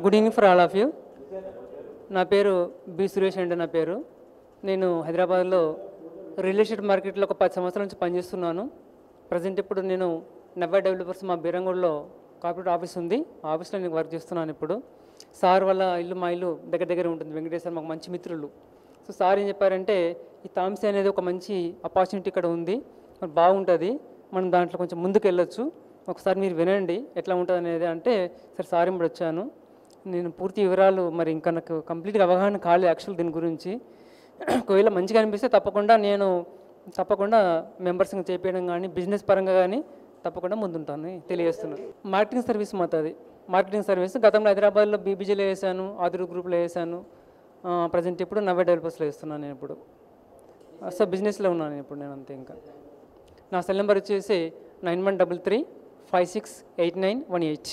Good evening for all of you. నా పేరు B Suresh అండి. నా పేరు నేను హైదరాబాద్లో రియల్ ఎస్టేట్ మార్కెట్లో ఒక 10 సంవత్సరాల నుంచి పనిచేస్తున్నాను. ప్రజెంట్ ఇప్పుడు నేను నవ్వా డెవలపర్స్ మా బీరంగూడలో కార్పొరేట్ ఆఫీస్ ఉంది. ఆ ఆఫీస్లో నేను వర్క్ చేస్తున్నాను. ఇప్పుడు సార్ వల్ల ఇల్లు మా ఇల్లు దగ్గర ఉంటుంది. వెంకటేశ్వర మాకు మంచి మిత్రులు. సో సార్ ఏం చెప్పారంటే ఈ తాంసీ అనేది ఒక మంచి ఆపర్చునిటీ ఇక్కడ ఉంది, బాగుంటుంది, మనం దాంట్లో కొంచెం ముందుకు వెళ్ళొచ్చు, ఒకసారి మీరు వినండి ఎట్లా ఉంటుంది అనేది అంటే సరే సార్ ఇప్పుడు వచ్చాను. నేను పూర్తి వివరాలు మరి ఇంకా నాకు కంప్లీట్గా అవగాహన కాలేదు యాక్చువల్ దీని గురించి. ఒకవేళ మంచిగా అనిపిస్తే తప్పకుండా నేను మెంబర్స్ని చేపించడం కానీ బిజినెస్ పరంగా కానీ తప్పకుండా ముందుంటాను తెలియజేస్తున్నాను. మార్కెటింగ్ సర్వీస్ మాది. మార్కెటింగ్ సర్వీస్ గతంలో హైదరాబాద్లో బీబీజీలో వేసాను, ఆదిరు గ్రూప్లో వేసాను. ప్రజెంట్ ఇప్పుడు నవ్వా డెవలపర్స్లో వేస్తున్నాను. నేను ఇప్పుడు సో బిజినెస్లో ఉన్నాను ఇప్పుడు నేను అంతే. ఇంకా నా సెల్ నెంబర్ వచ్చేసి 9133568918.